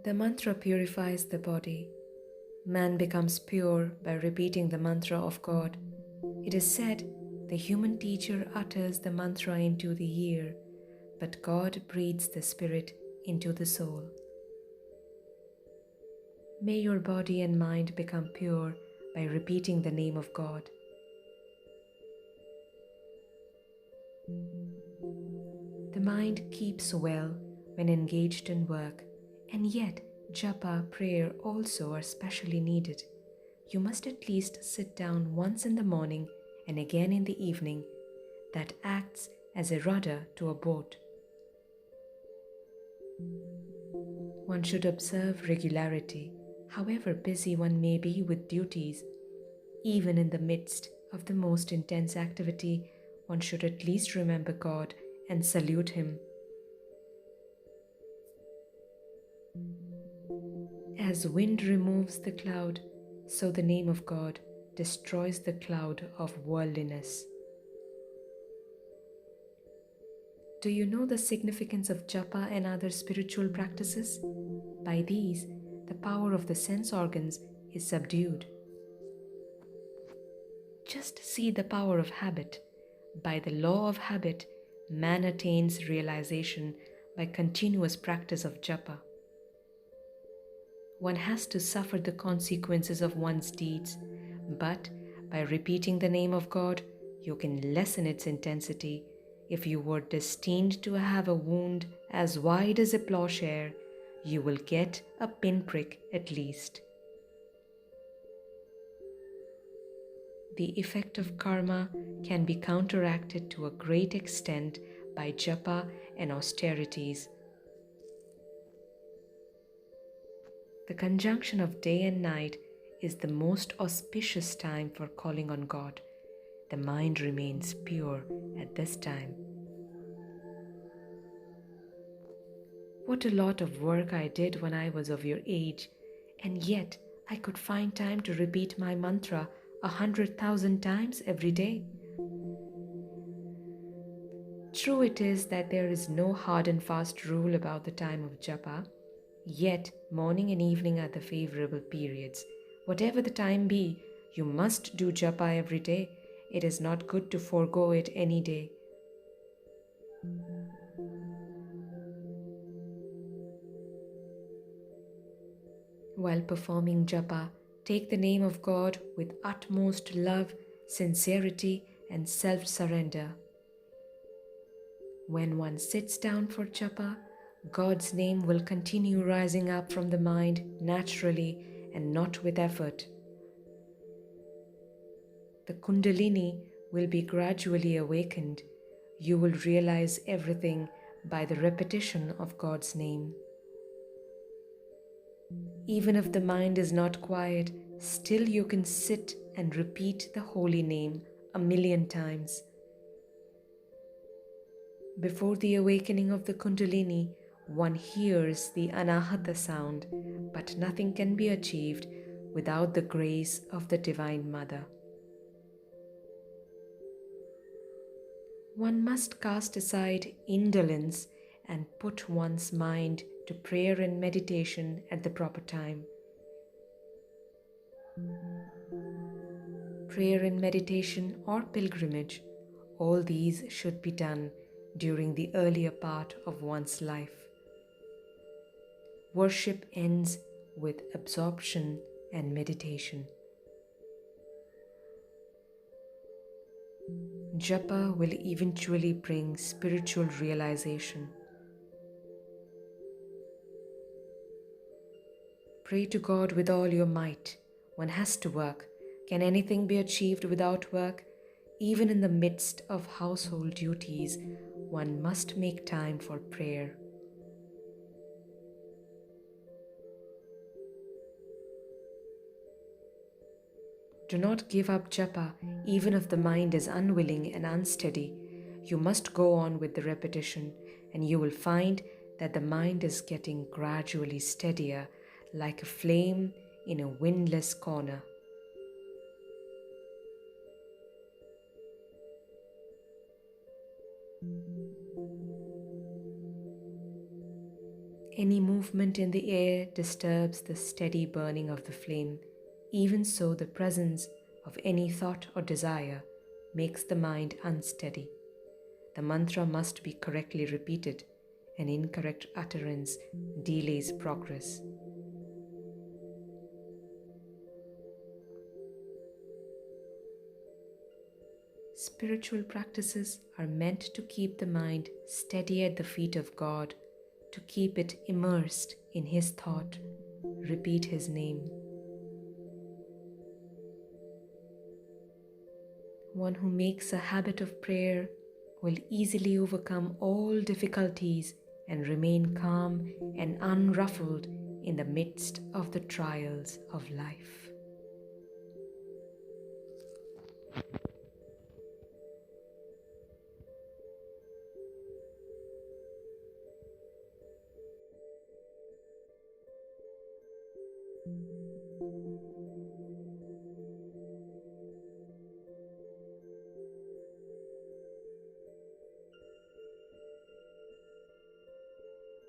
The mantra purifies the body. Man becomes pure by repeating the mantra of God. It is said the human teacher utters the mantra into the ear, but God breathes the spirit into the soul. May your body and mind become pure by repeating the name of God. The mind keeps well when engaged in work, and yet japa, prayer also are specially needed. You must at least sit down once in the morning and again in the evening. That acts as a rudder to a boat. One should observe regularity, however busy one may be with duties. Even in the midst of the most intense activity, one should at least remember God and salute Him. As wind removes the cloud, so the name of God destroys the cloud of worldliness. Do you know the significance of japa and other spiritual practices? By these, the power of the sense organs is subdued. Just see the power of habit. By the law of habit, man attains realization by continuous practice of japa. One has to suffer the consequences of one's deeds, but by repeating the name of God, you can lessen its intensity. If you were destined to have a wound as wide as a plowshare, you will get a pinprick at least. The effect of karma can be counteracted to a great extent by japa and austerities. The conjunction of day and night is the most auspicious time for calling on God. The mind remains pure at this time. What a lot of work I did when I was of your age, and yet I could find time to repeat my mantra 100,000 times every day. True it is that there is no hard and fast rule about the time of japa, yet morning and evening are the favorable periods. Whatever the time be, you must do japa every day. It is not good to forego it any day. While performing japa, take the name of God with utmost love, sincerity, and self-surrender. When one sits down for japa, God's name will continue rising up from the mind naturally and not with effort. The Kundalini will be gradually awakened. You will realize everything by the repetition of God's name. Even if the mind is not quiet, still you can sit and repeat the holy name 1,000,000 times. Before the awakening of the Kundalini, one hears the Anahata sound, but nothing can be achieved without the grace of the Divine Mother. One must cast aside indolence and put one's mind to prayer and meditation at the proper time. Prayer and meditation or pilgrimage, all these should be done during the earlier part of one's life. Worship ends with absorption and meditation. Japa will eventually bring spiritual realization. Pray to God with all your might. One has to work. Can anything be achieved without work? Even in the midst of household duties, one must make time for prayer. Do not give up japa even if the mind is unwilling and unsteady. You must go on with the repetition, and you will find that the mind is getting gradually steadier, like a flame in a windless corner. Any movement in the air disturbs the steady burning of the flame. Even so, the presence of any thought or desire makes the mind unsteady. The mantra must be correctly repeated. An incorrect utterance delays progress. Spiritual practices are meant to keep the mind steady at the feet of God, to keep it immersed in His thought. Repeat His name. One who makes a habit of prayer will easily overcome all difficulties and remain calm and unruffled in the midst of the trials of life.